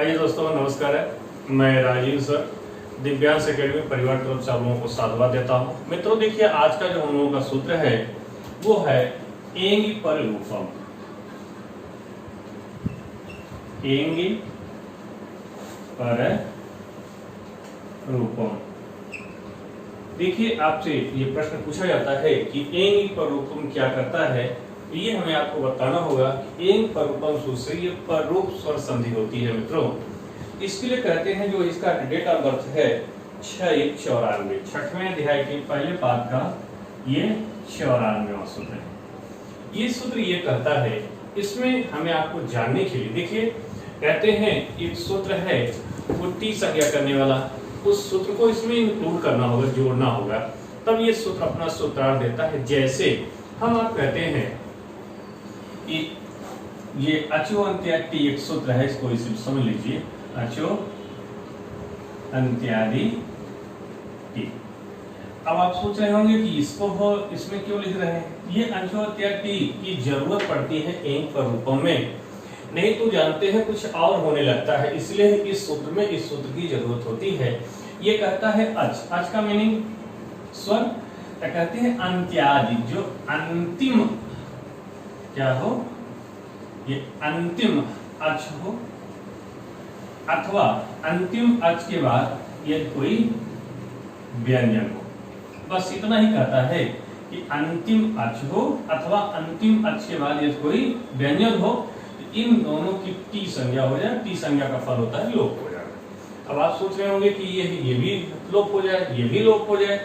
आइए दोस्तों, नमस्कार है। मैं राजीव सर दिव्यांश एकेडमी परिवार तरफ से आप लोगों को साधुवाद देता हूँ। मित्रों देखिए, आज का जो हम लोगों का सूत्र है वो है एंग पर रूपम। एंग पर रूपम। देखिए, आपसे ये प्रश्न पूछा जाता है कि एंग पर रूपम क्या करता है। ये हमें आपको बताना होगा कि एंग पर रूपम सूत्र से ये पर रूप स्वर संधि होती है। मित्रों इसके लिए कहते हैं, जो इसका डेट ऑफ बर्थ है 6/1/94, 6वें अध्याय के पहले पाद का ये 94वां सूत्र है। ये सूत्र ये कहता है, इसमें हमें आपको जानने के लिए देखिए, कहते हैं एक सूत्र है वो टी संज्ञा करने वाला, उस सूत्र को इसमें इंक्लूड करना होगा, जोड़ना होगा, तब ये सूत्र अपना सूत्रार्थ देता है। जैसे हम आप कहते हैं कि ये अचो अंत्यादि एक सूत्र है, इसको इसे समझ लीजिए, अचो अंत्यादि टी। अब आप सोच रहे होंगे कि इसको हो इसमें क्यों लिख रहे हैं। ये अचो अंत्यादि की जरूरत पड़ती है एंग पर रूपम में, नहीं तो जानते हैं कुछ और होने लगता है, इसलिए इस सूत्र में इस सूत्र की जरूरत होती है। ये कहता है अच, अच का मीनिंग स्वर, कहते हैं अंत्यादि, जो अंतिम क्या हो, ये अंतिम अच हो, अथवा अंतिम अच के बाद ये कोई व्यंजन हो। बस इतना ही कहता है कि अंतिम अच हो अथवा अंतिम अच के बाद ये कोई व्यंजन हो, इन दोनों की टी संज्ञा हो जाए। टी संज्ञा का फल होता है लोप हो जाएगा। अब आप सोच रहे होंगे कि ये भी लोप हो जाए, ये भी लोप हो जाए।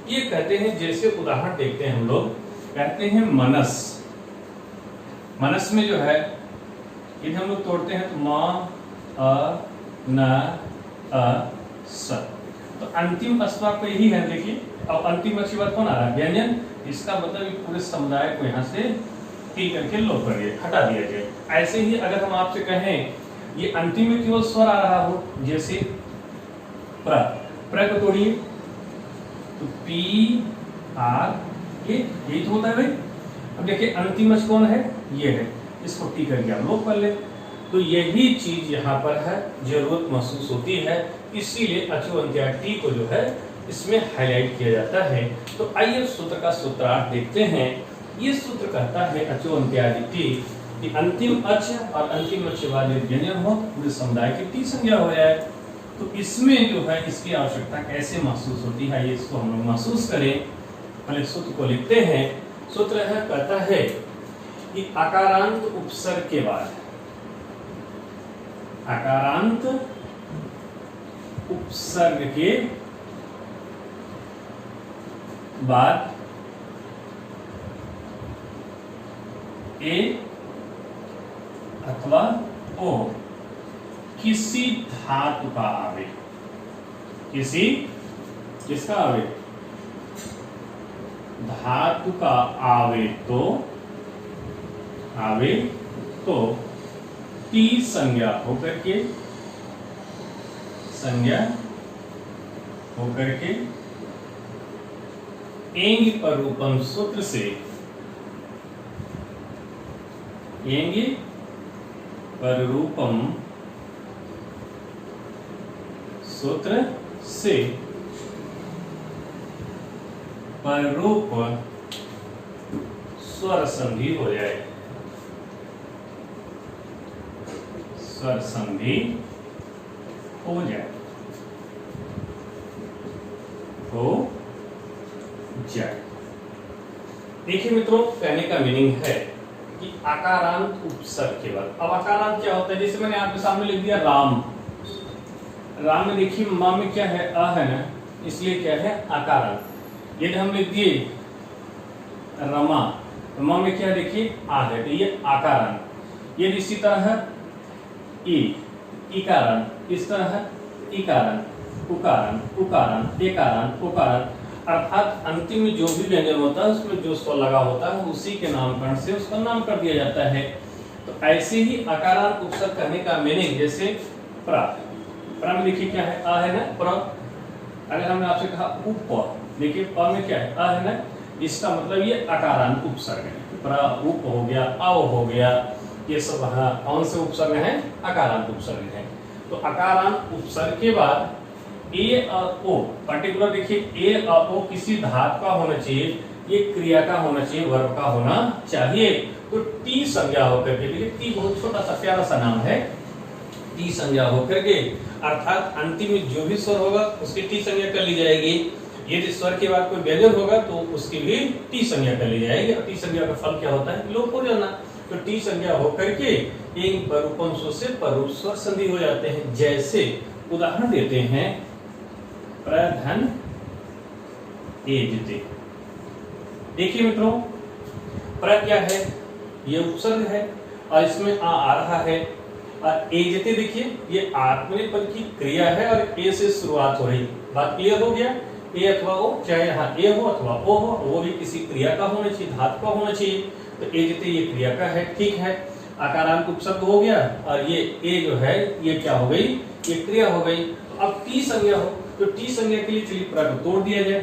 ये कहते हैं, जैसे उदाहरण देखते हैं हम लोग, कहते हैं मनस। मनस में जो है इन्हें हम लोग तोड़ते हैं तो म अ न अ स, तो अंतिम अस्वा को यही है। देखिए, अब अंतिम अच्छी बात कौन आ रहा है, व्यंजन। इसका मतलब पूरे समुदाय को यहाँ से टी करके लोप कर दिया, हटा दिया जाए। ऐसे ही अगर हम आपसे कहें ये अंतिम में केवल स्वर आ रहा हो, जैसे प्र, प्र को तोड़िए तो पी आर, ये यही तो होता है भाई। अब देखिए अंतिम अच कौन है, ये है, इसको टी करके आप लोप कर ले, तो यही चीज यहाँ पर है, जरूरत महसूस होती है, इसीलिए अचो अंत्यादि टी को जो है इसमें हाईलाइट किया जाता है। तो आइए सूत्र का सूत्रार्थ देखते हैं। ये सूत्र कहता है अचो अंत्यादि टी कि अंतिम अच और अंतिम अच वाले व्यंजन हो, पूरे समुदाय की टी संज्ञा हो जाए। तो इसमें जो है इसकी आवश्यकता कैसे महसूस होती है, ये इसको हम लोग महसूस करें। पहले सूत्र को लिखते हैं। सूत्र है, कहता है कि आकारांत उपसर्ग के बाद, आकारांत उपसर्ग के बाद ए अथवा ओ किसी धातु का आवे, किसी किसका आवे, धातु का आवे तो टी संज्ञा होकर के एंग पर रूपम सूत्र से, एंग पर रूपम सूत्र से पर रूप स्वर संधि हो जाए, स्वर संधि हो जाए, देखिए मित्रों, कहने का मीनिंग है कि आकारांत उपसर्ग के बाद। अब आकारांत क्या होता है, जैसे मैंने आपके सामने लिख दिया राम। राम में देखिए मां में क्या है, अ है ना, इसलिए क्या है आकारांत। यदि हम लिख दिए रमा, रमा में क्या देखिए आ है, तो ये आकारांत। यदि इसी तरह है इकारांत, इस तरह है इकारांत, उकारांत, उकारांत, एकारांत, उकारांत, अर्थात अंतिम में जो भी व्यंजन होता है उसमें जो स्वर लगा होता है उसी के नामकरण से उसका नाम कर दिया जाता है। तो ऐसे ही आकारांत उपसर्ग कहने का मीनिंग, जैसे प्र, प्र में देखिए क्या है, आ है ना, प्र। अगर हमने आपसे कहा उप, देखिए प में क्या है, आ है ना, इसका मतलब ये अकारांत उपसर्ग है। प्र उप हो गया, अव हो गया, ये सब कौन से उपसर्ग हैं, अकारांत उपसर्ग हैं। तो अकारांत उपसर्ग के बाद ए और ओ, पर्टिकुलर देखिए ए और ओ किसी धातु का होना चाहिए, ये क्रिया का होना चाहिए, वर्ब का होना चाहिए। तो टी संज्ञा होकर के, देखिए टी बहुत छोटा सा प्यारा सा नाम है, टी संज्ञा होकर के, अर्थात अंतिम में जो भी स्वर होगा उसकी टी संज्ञा कर ली जाएगी। यदि स्वर के बाद कोई व्यंजन होगा तो उसकी भी टी संज्ञा कर ली जाएगी। और टी संज्ञा का फल क्या होता है? लोप हो जाना। तो टी संज्ञा होकर के एक परूपम से परूप स्वर संधि हो जाते हैं। जैसे उदाहरण देते हैं, प्रधन एजते। देखिए मित्रों, प्र क्या है? ये उपसर्ग है और इसमें आ रहा है। और एजते देखिए ये आत्मनेपद की क्रिया है और ए से शुरुआत हो रही। बात क्लियर हो गया? ए अथवा ओ, चाहे यहाँ ए हो अथवा ओ हो, वो भी किसी क्रिया का होना चाहिए, धातु का होना चाहिए। तो एजते ये क्रिया का है, ठीक है। आकारांत उपसर्ग हो गया और ये ए जो है ये क्या हो गई? ये क्रिया हो गई। तो अब टी संज्ञा हो, तो टी संज्ञा के लिए चलिए प्र को तोड़ दिया जाए।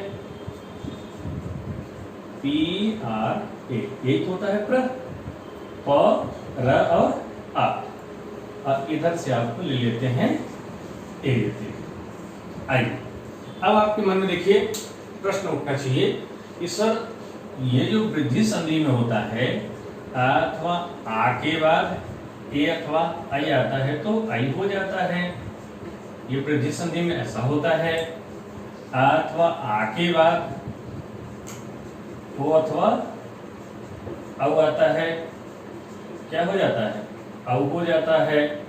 पी आर ए, एक होता है प्र, प र और आ। और इधर से आपको ले लेते हैं एजते। आइए अब आपके मन में देखिए प्रश्न उठना चाहिए कि सर ये जो वृद्धि संधि में होता है अथवा आ के बाद ए अथवा आई आता है तो आई हो जाता है। ये वृद्धि संधि में ऐसा होता है। अथवा आ के बाद ओ अथवा औ आता है, क्या हो जाता है? औ हो जाता है,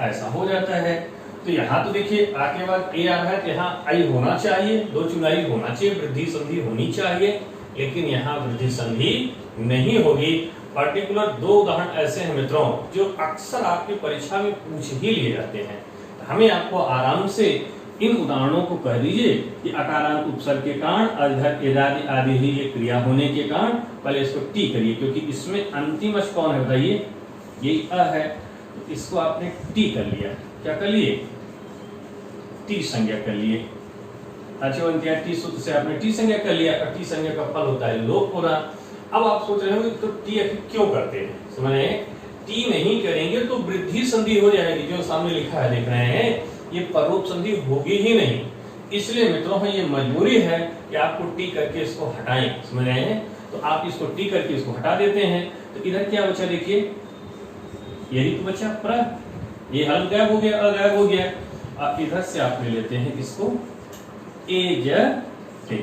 ऐसा हो जाता है। तो यहाँ तो देखिए आ के बाद ए आ रहा है तो यहाँ आई होना चाहिए, दो चुनाई होना चाहिए, वृद्धि संधि होनी चाहिए, लेकिन यहाँ वृद्धि संधि नहीं होगी। पर्टिकुलर दो उदाहरण ऐसे हैं मित्रों जो अक्सर आपकी परीक्षा में पूछ ही लिए जाते हैं। हमें आपको आराम से इन उदाहरणों को कह दीजिए कि अकारांत उपसर्ग के कारण और इधर एदादि आदि ही ये क्रिया होने के कारण पहले इसको टी करिए, क्योंकि इसमें अंतिम अक्ष कौन है बताइए? यही अ है। तो इसको आपने टी कर लिया, क्या कर लिए? टी संज्ञा कर लिए। अच्छा टी सूत्र से आपने टी संज्ञा कर लिया और टी संज्ञा का फल होता है लोप होना। अब आप सोच रहे होंगे तो टी क्यों करते हैं? समझे? टी नहीं करेंगे तो वृद्धि संधि हो जाएगी, जो सामने लिखा है देख रहे हैं, ये परोप संधि होगी ही नहीं। इसलिए मित्रों ये मजबूरी है कि आपको टी करके इसको हटाएं। समझ रहे हैं? तो आप इसको टी करके इसको हटा देते हैं। तो इधर क्या बचा देखिए, यही तो बचा प्र, ये हल गायब हो गया, अगायब हो गया। अब इधर से आप ले लेते हैं इसको एजते।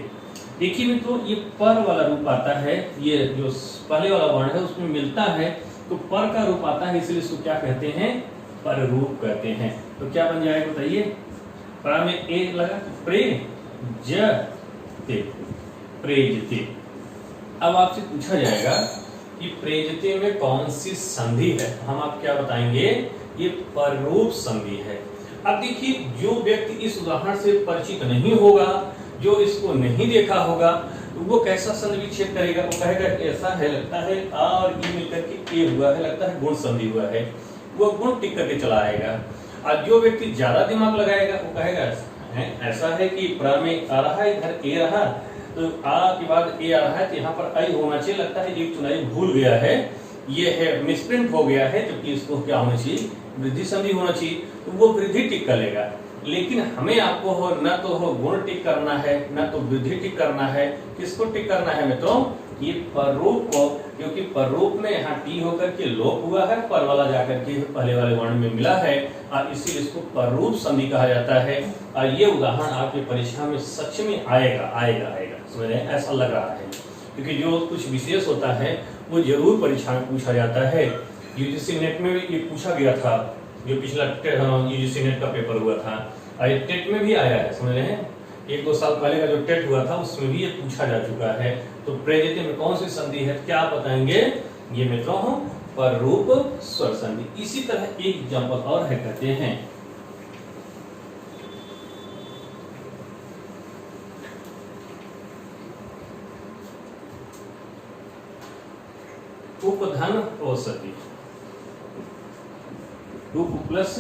देखिए मित्रों ये पर वाला रूप आता है, ये जो पहले वाला वर्ण है उसमें मिलता है तो पर का रूप आता है, इसलिए इसको क्या कहते हैं? पर रूप कहते हैं। तो क्या बन जाएगा बताइए? पर में ए लगा प्रेजते, प्रेजते। अब आपसे पूछा जाएगा कि प्रेजते में कौन सी संधि है? हम आप क्या बताएंगे? ये पररूप संधि है। अब देखिए जो व्यक्ति इस उदाहरण से परिचित नहीं होगा, जो इसको नहीं देखा होगा, तो वो कैसा संधि विच्छेद करेगा? वो कहेगा ऐसा है, लगता है आ और ई मिलकर के ए हुआ है, लगता है गुण संधि हुआ है, वो गुण टिक करके चला आएगा। और जो व्यक्ति ज्यादा दिमाग लगाएगा वो कहेगा ऐसा है कि प्र में आ रहा है, इधर ए रहा, तो आ के बाद ए आ रहा है तो यहाँ पर आई होना चाहिए, लगता है एक चुनाई भूल गया है, ये है मिसप्रिंट हो गया है, जबकि इसको क्या होना चाहिए? वृद्धि संधि होना चाहिए, तो वो वृद्धि टिक कर लेगा। लेकिन हमें आपको हो न तो हो गुण टिक करना है, न तो वृद्धि टिक करना है। किसको टिक करना है मित्रों? ये पररूप को, क्योंकि पररूप में यहाँ टी होकर के लोप हुआ है, पर वाला जाकर के पहले वाले वर्ण में मिला है और इसीलिए इसको पररूप संधि कहा जाता है। और ये उदाहरण आपकी परीक्षा में सच में आएगा आएगा आएगा, समझ रहे हैं? ऐसा लग रहा है, क्योंकि जो कुछ विशेष होता है वो जरूर परीक्षा में पूछा जाता है। यूजीसी नेट में भी ये पूछा गया था, जो पिछला यूजीसी नेट का पेपर हुआ था, और ये टेट में भी आया है, समझ रहे हैं? 1-2 साल पहले का जो टेट हुआ था उसमें भी ये पूछा जा चुका है। तो प्रेजते में कौन सी संधि है? क्या आप बताएंगे? ये मित्रों पररूप स्वर संधि। इसी तरह एक एग्जांपल और है, कहते हैं उपधन औषधि। उप प्लस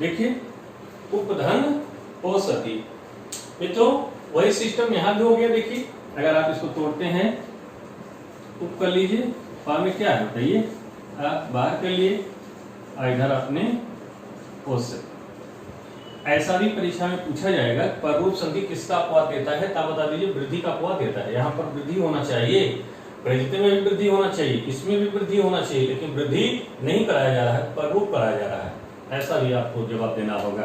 देखिए उपधन औषधि। मित्रों वही सिस्टम यहां भी हो गया। देखिए अगर आप इसको तोड़ते हैं, उप कर लीजिए, प में क्या है बताइए, बाहर कर लिए और इधर अपने ओ से। ऐसा भी परीक्षा में पूछा जाएगा, पररूप संधि किसका अपवाद देता है, तब बता दीजिए वृद्धि का अपवाद देता है। यहाँ पर वृद्धि होना चाहिए, प्रजित में भी वृद्धि होना चाहिए, इसमें भी वृद्धि होना चाहिए, लेकिन वृद्धि नहीं कराया जा रहा है, पररूप कराया जा रहा है। ऐसा भी आपको जवाब देना होगा।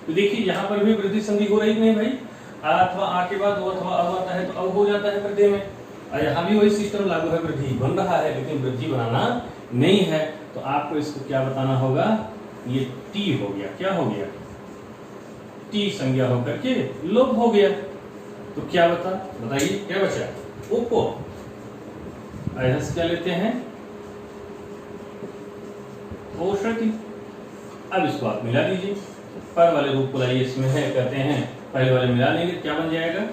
तो देखिए यहाँ पर भी वृद्धि संधि हो रही नहीं भाई, आ अथवा आ के बाद ओ अथवा अब आता है तो अब हो जाता है वृद्धि में। और यहाँ भी वही सिस्टम लागू है, वृद्धि बन रहा है लेकिन वृद्धि बनाना नहीं है। तो आपको इसको क्या बताना होगा, ये टी हो गया, क्या हो गया, टी संज्ञा होकर के लोप हो गया। तो क्या बताइए क्या बचा, उपो। यहां से क्या लेते हैं, ओषधि। अब इसको आप मिला दीजिए, पर वाले रूप को लाइए, इसमें है कहते हैं पहले वाले मिला लेंगे, क्या बन जाएगा,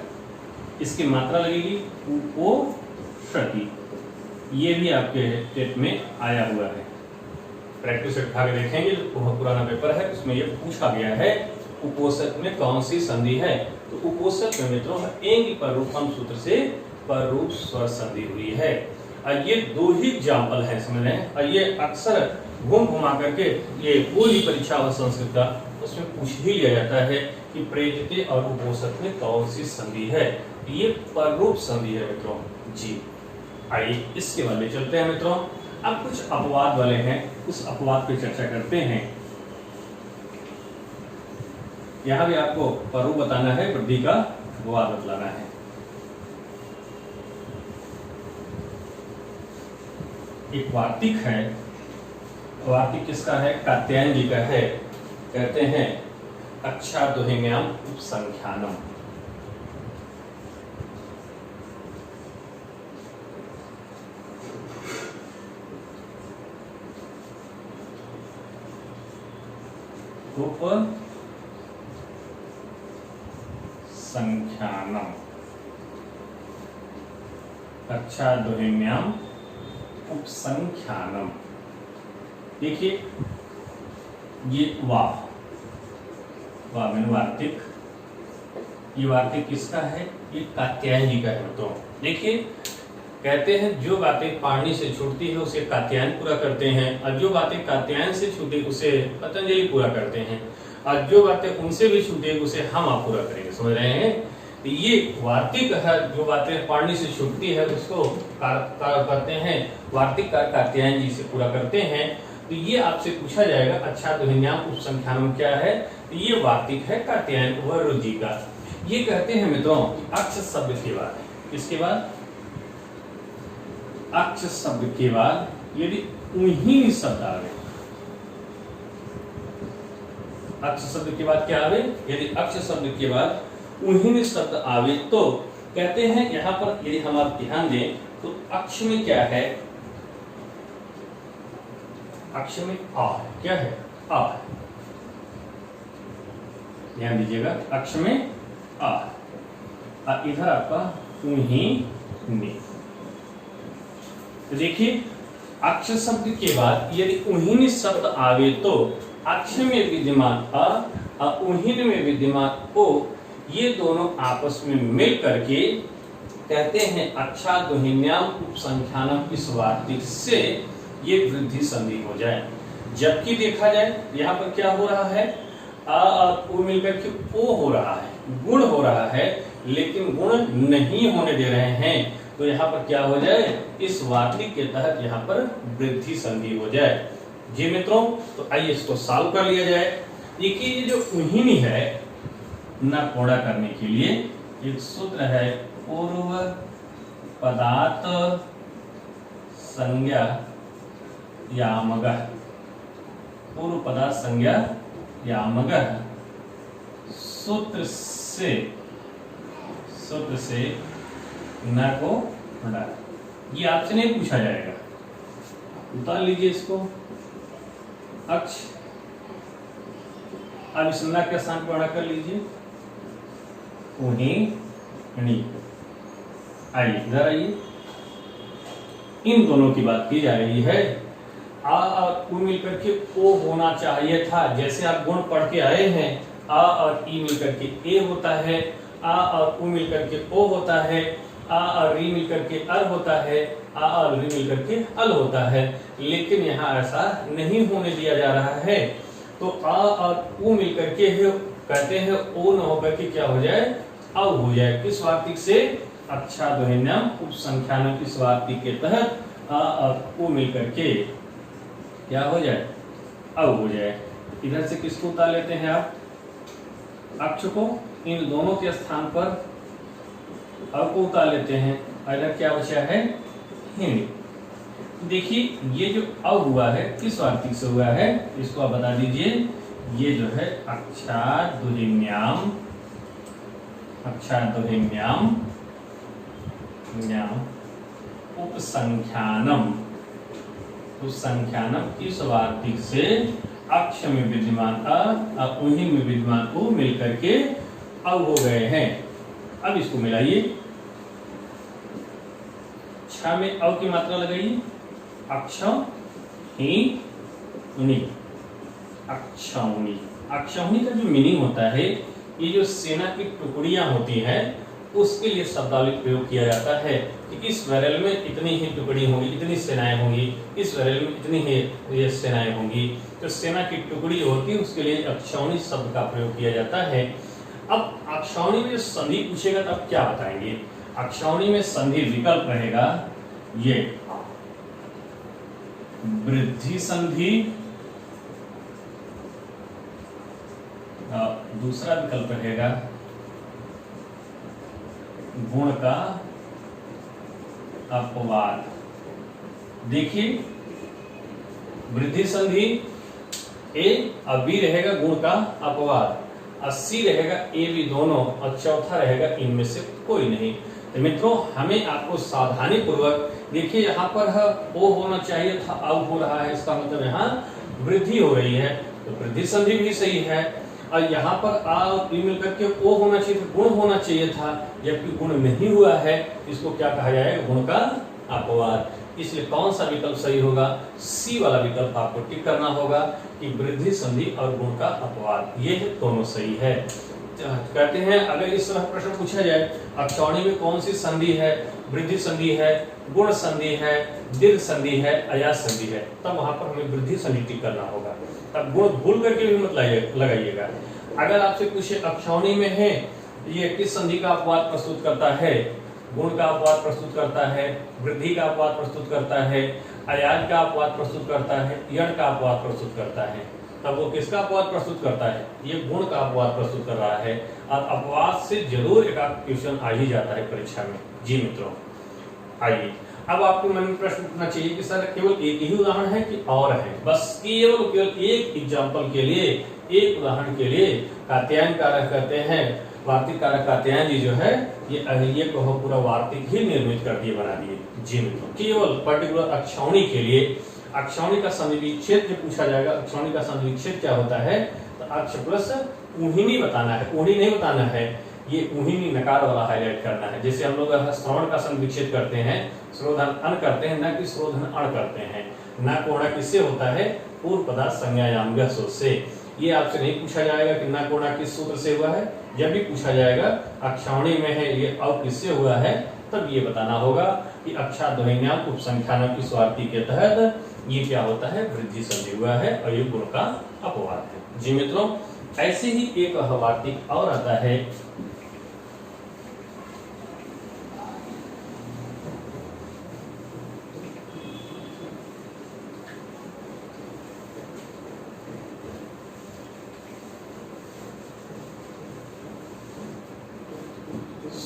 इसकी मात्रा लगेगी उपोषधि। ये भी आपके टेट में आया हुआ है, प्रैक्टिस उठा के देखेंगे, बहुत पुराना पेपर है उसमें ये पूछा गया है उपोषक में कौन सी संधि है। तो उपोषक में मित्रों एंग पररूपम सूत्र से पररूप स्वर संधि हुई है। और ये दो ही एग्जाम्पल है समझ रहे हैं, और ये अक्सर घुमा करके ये पूरी परीक्षा और संस्कृत का उसमें पूछ ही लिया जाता है कि प्रेजिते और उपोषक में कौन सी संधि है। ये पररूप संधि है मित्रों जी। आइए इसके बाद में चलते हैं मित्रों, अब कुछ अपवाद वाले हैं, उस अपवाद पे चर्चा करते हैं। यहां भी आपको पररूप बताना है, वृद्धि का अपवाद बतलाना है। एक वार्तिक है, वार्तिक किसका है, कात्यायन जी का है। कहते हैं अच्छा दोहिम्याम उपसंख्यानम। संख्यानम, अच्छा दोहिम्याम उपसंख्यानम। देखिए ये वाह मैंने वार्तिक, ये वार्तिक किसका है, ये कात्यायन जी का है। तो देखिए कहते हैं जो बातें पाणिनि से छूटती है उसे कात्यायन पूरा करते हैं, और जो बातें कात्यायन से छूटे उसे पतंजलि पूरा करते हैं, और जो बातें उनसे भी छूटे उसे हम आप पूरा करेंगे। समझ रहे हैं, तो ये वार्तिक है, जो बातें पाणिनि से छूटती है उसको करते हैं वार्तिक का कात्यायन जी से पूरा करते हैं। तो ये आपसे पूछा जाएगा अच्छा दोहिम्याम उपसंख्यानम क्या है, तो ये वार्तिक है कात्यायन वरुण जी का। ये कहते हैं मित्रों अक्ष शब्द के बाद, किसके बाद, अक्ष शब्द के बाद यदि उन्हीं शब्द आवे, अक्ष शब्द के बाद क्या आवे, यदि अक्ष शब्द के बाद उन्हीं शब्द आवे तो कहते हैं यहां पर यदि हम आप ध्यान दें तो अक्ष में क्या है, अक्ष में आ है, क्या है, आ है, ध्यान दीजिएगा, अक्ष में आ, इधर आपका उन्हीं में। तो देखिए अक्ष शब्द के बाद यदि उन्हीं शब्द आवे तो अक्ष में विद्यमान अ उन्हीं में विद्यमान ओ, ये दोनों आपस में मिल करके कहते हैं अच्छा दोहिम्याम उपसंख्यानम, इस वार्तिक से ये वृद्धि संधि हो जाए। जबकि देखा जाए यहाँ पर क्या हो रहा है, आ और ओ मिलकर के ओ हो रहा है, गुण हो रहा है, लेकिन गुण नहीं होने दे रहे हैं। तो यहाँ पर क्या हो जाए, इस वार्तिक के तहत यहाँ पर वृद्धि संधि हो जाए। जी मित्रों, तो आइए इसको सॉल्व कर लिया जाए। देखिए ये जो उन्हीं है न कोड़ा करने के लिए एक सूत्र है, पूर्व पदार्थ संज्ञा यामगः, पूर्व पदार्थ संज्ञा यामगः, सूत्र से न को हटा। ये आपसे नहीं पूछा जाएगा, उतार लीजिए इसको, अक्ष, अब इस न के स्थान पर बड़ा कर लीजिए, उन्हीं। आइए इधर आइए, इन दोनों की बात की जा रही है। आ और उ मिलकर के ओ होना चाहिए था, जैसे आप गुण पढ़ के आए हैं, आ और ई मिलकर के ए होता है, आ और उ मिलकर के ओ होता है, आ और री मिलकर के अर होता है, आ और री मिलकर के अल होता है, लेकिन यहाँ ऐसा नहीं होने दिया जा रहा है। तो आ और उ मिलकर के कहते हैं ओ न होकर के क्या हो जाए, अव हो जाए। किस वार्तिक से, अक्षाध्वनिन्याम उपसंख्यानम इस वार्तिक के तहत आ और उ मिलकर के क्या हो जाए, अव हो जाए। इधर से किसको उतार लेते हैं आप, अक्ष को, इन दोनों के स्थान पर अव को उतार लेते हैं। इधर क्या बचा है, हिंदी। देखिए ये जो अव हुआ है किस वार्तिक से हुआ है, इसको आप बता दीजिए। ये जो है अक्षाध्वनिन्याम, अक्षाध्वनिन्याम उपसंख्यानम, उपसंख्यानम इस वार्तिक से अक्ष में विद्यमान अ उन्हीं में विद्यमान उ मिलकर के अव हो गए हैं। अब इसको मिलाइए, छ में अव की मात्रा लगाइए, अक्ष ही उनी, अक्षौणी। अक्षौणी का जो मीनिंग होता है, ये जो सेना की टुकड़ियां होती हैं उसके लिए शब्दावली प्रयोग किया जाता है कि इस वैरल में इतनी ही टुकड़ी होंगी, इतनी सेनाएं होंगी, इस वैरल में इतनी ही ये सेनाएं होंगी। तो सेना की टुकड़ी होती है उसके लिए अक्षौणी शब्द का प्रयोग किया जाता है। अब अक्षौणी में संधि पूछेगा तब क्या बताएंगे, अक्षौणी में संधि विकल्प रहेगा ये वृद्धि संधि, दूसरा विकल्प रहेगा गुण का अपवाद। देखिए वृद्धि संधि ए और बी रहेगा गुण का अपवाद, और सी रहेगा ए बी दोनों, और चौथा रहेगा इनमें से कोई नहीं। तो मित्रों हमें आपको सावधानी पूर्वक देखिए, यहाँ पर ओ होना चाहिए था, अब हो रहा है, इसका मतलब यहाँ वृद्धि हो रही है, तो वृद्धि संधि भी सही है। और यहाँ पर आ और ई मिलकर के ओ होना चाहिए था, गुण होना चाहिए था, जबकि गुण नहीं हुआ है, इसको क्या कहा जाएगा, गुण का अपवाद। इसलिए कौन सा विकल्प सही होगा, सी वाला विकल्प आपको टिक करना होगा कि वृद्धि संधि और गुण का अपवाद, ये दोनों सही है। कहते हैं अगर इस तरह प्रश्न पूछा जाए अक्षौणी में कौन सी संधि है, वृद्धि संधि है, गुण संधि है, दीर्घ संधि है, अयास संधि है, तब वहां पर हमें वृद्धि संधि टिक करना होगा। तब गुण भूल करके भी मत लगाइएगा। अगर आपसे पूछे अक्षौणी में है ये किस संधि का अपवाद प्रस्तुत करता है, गुण का अपवाद प्रस्तुत करता है, वृद्धि का अपवाद प्रस्तुत करता है, अयाज का अपवाद प्रस्तुत करता है, यण का अपवाद प्रस्तुत करता है, तब वो किसका अपवाद प्रस्तुत करता है, ये गुण का अपवाद प्रस्तुत कर रहा है। और अपवाद से जरूर एक क्वेश्चन आ ही जाता है परीक्षा में। जी मित्रों आइए, अब आपको मन में प्रश्न उठना चाहिए कि सर केवल एक ही उदाहरण है कि और है, बस केवल एक एग्जाम्पल के लिए, एक उदाहरण के लिए कात्यायन कारक कहते हैं, वार्तिक कारक कात्यायन जी जो है ये अहिल्य को पूरा वार्तिक ही निर्मित कर दिए, बना दिए। जी मित्रों केवल पर्टिकुलर अक्षौणी के लिए, अक्षौणी का संधि विच्छेद जो पूछा जाएगा, अक्षौणी का संधि विच्छेद क्या होता है, तो अक्ष प्लस ऊहिनी बताना है, ऊही नहीं बताना है, ये ऊहिनी नकार वाला हाईलाइट करना है। जैसे हम लोग श्रवण का संधि विच्छेद करते हैं, श्रोधन अन करते हैं, न कि श्रोधन अण करते हैं। न कोणा किससे होता है, पूर्व पदार्थ संज्ञायाम सूत्र से। ये आपसे नहीं पूछा जाएगा कि न कोणा किस सूत्र से हुआ है, जब भी पूछा जाएगा अक्षौणी में है ये अव किससे हुआ है, तब ये बताना होगा कि अक्षाध्वनिन्याम उपसंख्यानम की स्वार्थी के तहत ये क्या होता है, वृद्धि संधि हुआ है और ये गुण का अपवाद है। जी मित्रों ऐसे ही एक वार्तिक और आता है,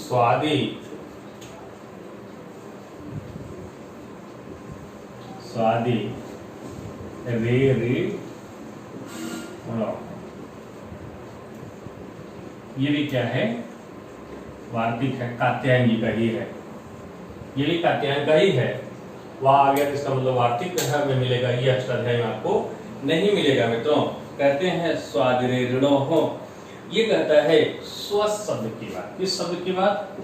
स्वादी, स्वादी रे ये भी क्या है, वार्तिक है, कात्यायन जी का ही है, ये भी कात्यायन का ही है। वहां आ गया इसका मतलब वार्तिक में मिलेगा, ये अष्टाध्याय में आपको नहीं मिलेगा मित्रों। कहते हैं स्वादिरे ऋणो हो, ये कहता है स्व शब्द की बात, किस शब्द की बात,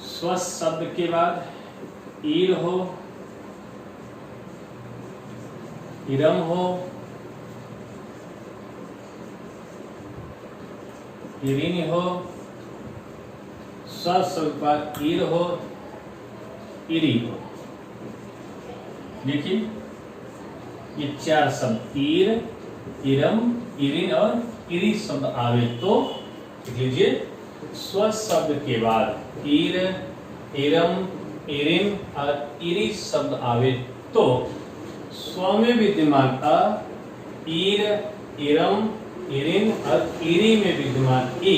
स्व शब्द के बाद ईर हो, इरम हो, इरिन हो, स्व शब्द के बाद ईर हो, इरी। देखिए ये 4 शब्द ईर, इरम, इरिन और इरी शब्द आवे तो लिख लीजिए स्व शब्द के बाद ईर, इरम, इरिन और इरी शब्द आवे तो स्व में विद्यमान अ, ईर, इरम, इरिन और इरी में विद्यमान ई,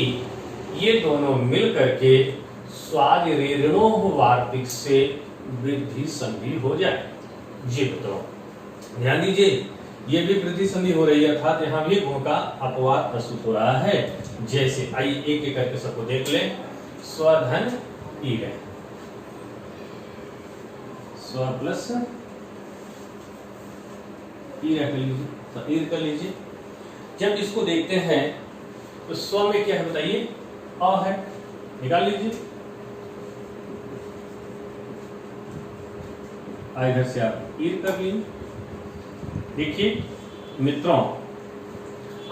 ये दोनों मिल करके स्वाद ऋणो वार्तिक से वृद्धि संधि हो जाए। जी तो ध्यान दीजिए, ये भी वृद्धि संधि हो रही है, अर्थात यहाँ भी गुण का अपवाद प्रस्तुत हो रहा है। जैसे आइए एक एक करके सबको देख लें। स्वधन ईर, स्व प्लस ईर कर लीजिए, तो ईर कर लीजिए। जब इसको देखते हैं तो स्व में क्या है बताइए, अ है, निकाल लीजिए। इधर से आप ईर कर लीजिए। देखिए मित्रों,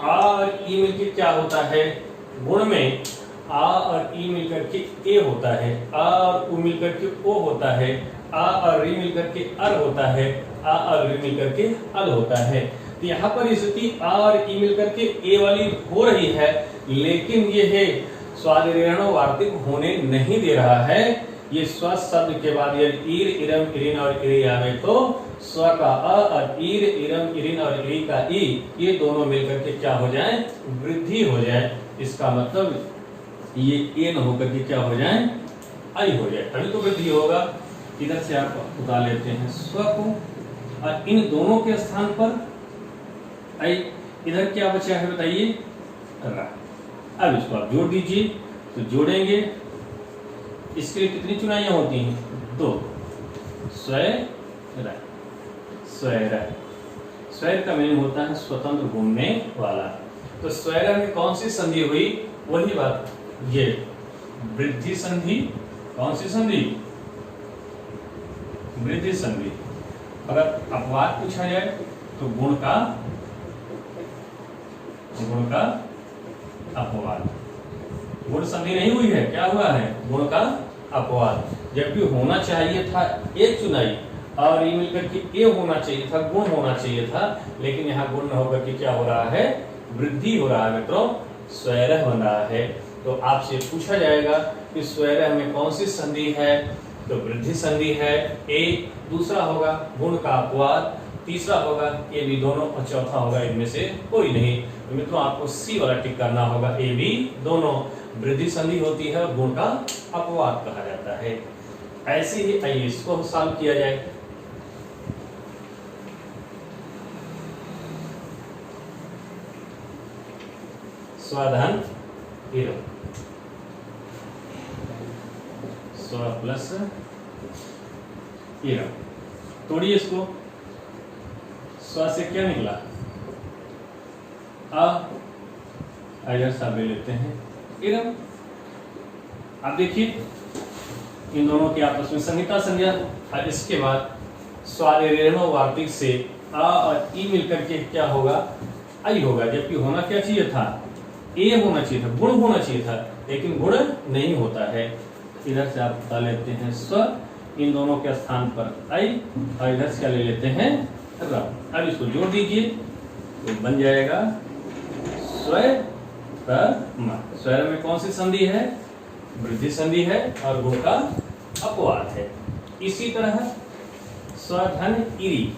आ और ई मिलकर क्या होता है, गुण में आ और ई मिलकर के ए होता है, आ और उ मिलकर के ओ होता है, आ और री मिलकर के अर होता है, आ और री मिलकर के अल होता है। तो यहाँ पर स्थिति आ और ई मिलकर के ए वाली हो रही है, लेकिन ये है स्वाद ऋणो वार्तिक होने नहीं दे रहा है। ये स्व शब्द के बाद यदि ईर, इरम, इरिन और इरी आवे तो स्व का अ और ईर, इरम, इरिन और इरी का ई, ये दोनों मिलकर के क्या हो जाए, वृद्धि हो जाए। इसका मतलब ये ए न होकर के क्या हो जाए, आई हो जाए, तभी तो वृद्धि होगा। इधर से आप उतार लेते हैं स्व को और इन दोनों के स्थान पर आई। इधर क्या बचा है बताइए, रा। अब इसको आप जोड़ दीजिए, तो जोड़ेंगे इसके लिए कितनी चुनाइयां होती हैं, 2। स्वैर, स्वैर, स्वैर का मीनिंग होता है स्वतंत्र घूमने वाला। तो स्वैर में कौन सी संधि हुई, वही बात, ये वृद्धि संधि। कौन सी संधि, वृद्धि संधि। अगर अपवाद पूछा जाए तो गुण का अपवाद। गुण संधि नहीं हुई है, क्या हुआ है, गुण का अपवाद। जबकि होना चाहिए था एक चुनाई और ये मिलकर के ए होना चाहिए था, गुण होना चाहिए था, लेकिन यहाँ गुण न होकर के क्या हो रहा है, वृद्धि हो रहा है मित्रों, स्वैरह बन रहा है। तो आपसे पूछा जाएगा कि स्वैरह में कौन सी संधि है, तो वृद्धि संधि है ए, दूसरा होगा गुण का अपवाद, तीसरा होगा ए बी दोनों और चौथा होगा इनमें से कोई नहीं। तो मित्रों आपको सी वाला टिक करना होगा, ए बी दोनों वृद्धि संधि होती है और गुण का अपवाद कहा जाता है। ऐसे ही आइए इसको सॉल्व किया जाए। स्वधन हीरो, स्व प्लस हीरो, तोड़िए इसको। स्व से क्या निकला, इधर सब ले लेते हैं इरम। अब देखिए इन दोनों की आपस में संहिता संज्ञा, और इसके बाद स्वाद ऋणो वार्तिक से आ और ई मिलकर के क्या होगा, आई होगा। जबकि होना क्या चाहिए था, ए होना चाहिए था, गुण होना चाहिए था, लेकिन गुण नहीं होता है। इधर से आप बता लेते हैं स्व, इन दोनों के स्थान पर आई, और इधर से क्या ले लेते हैं रम। अब इसको जोड़ दीजिए तो बन जाएगा स्वैर। स्वैर में कौन सी संधि है, वृद्धि संधि है और गुण का अपवाद है। इसी तरह स्वधन इरी,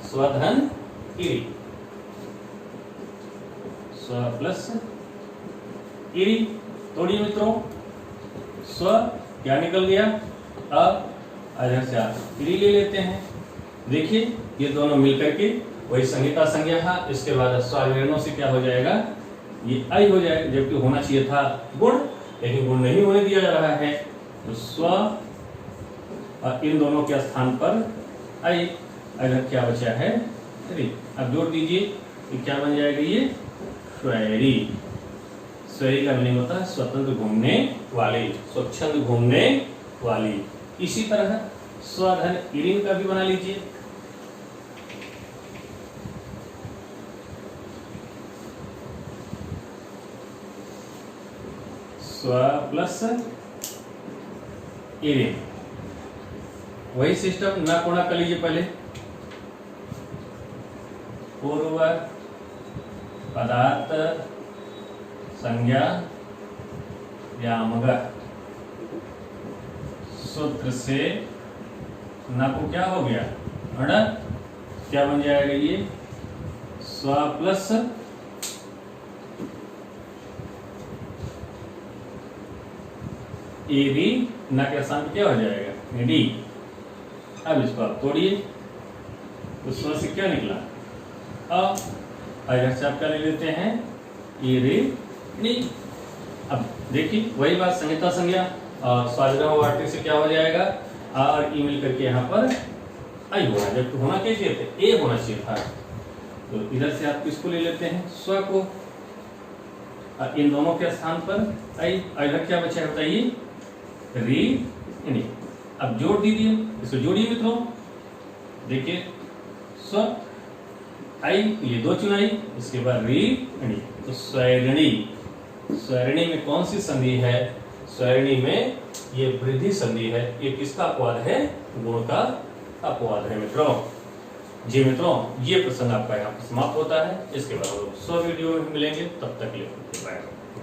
स्वधन इरी, स्व प्लस इरी, तोड़िए मित्रों। स्व क्या निकल गया, अब इधर से आप इरी ले लेते हैं। देखिए ये दोनों मिलकर के वही संहिता संज्ञा है। इसके बाद स्वाद से क्या हो जाएगा, ये आई हो जाएगा, जबकि होना चाहिए था गुण, लेकिन गुण नहीं होने दिया जा रहा है। तो स्व और इन दोनों के स्थान पर आई, इधर क्या बचा है री। अब जोड़ दीजिए कि क्या बन जाएगा, ये स्वैरी। स्वैरी का मीनिंग होता है स्वतंत्र घूमने वाली, स्वच्छंद घूमने वाली। इसी तरह स्वधन इरिन का भी बना लीजिए। स्व प्लस एरिन। वही सिस्टम ना कोना कर लीजिए पहले। पूर्व पदार्थ संज्ञा व्यामग सूत्र से ना को क्या हो गया अड़, क्या बन जाएगा ये स्व प्लस एरी ना के स्थान क्या हो जाएगा डी। अब इसको आप तोड़िए तो स्व से क्या निकला अब इधर से आप क्या ले लेते हैं एरी डी। अब देखिए वही बात संहिता संज्ञा और स्वादिग्राम वार्तिक से क्या हो जाएगा और ई मिल करके यहाँ पर आई होगा, जबकि होना क्या चाहिए था ए होना चाहिए था। तो इधर से आप किसको ले लेते हैं स्व को, इन दोनों के स्थान पर आई। इधर क्या बचा है बताइए री नी। अब जोड़ दीजिए, इसको जोड़िए मित्रों। देखिए स्व आई ये दो चुनाई, इसके बाद री णी तो स्वैरिणी। स्वैरिणी में कौन सी संधि है स्वैरिणी में ये वृद्धि संधि है। ये किसका अपवाद है गुण का अपवाद है मित्रों। जी मित्रों ये प्रसंग आपका यहाँ पर समाप्त होता है। इसके बाद हम लोग 100 वीडियो में मिलेंगे, तब तक के लिए बाय।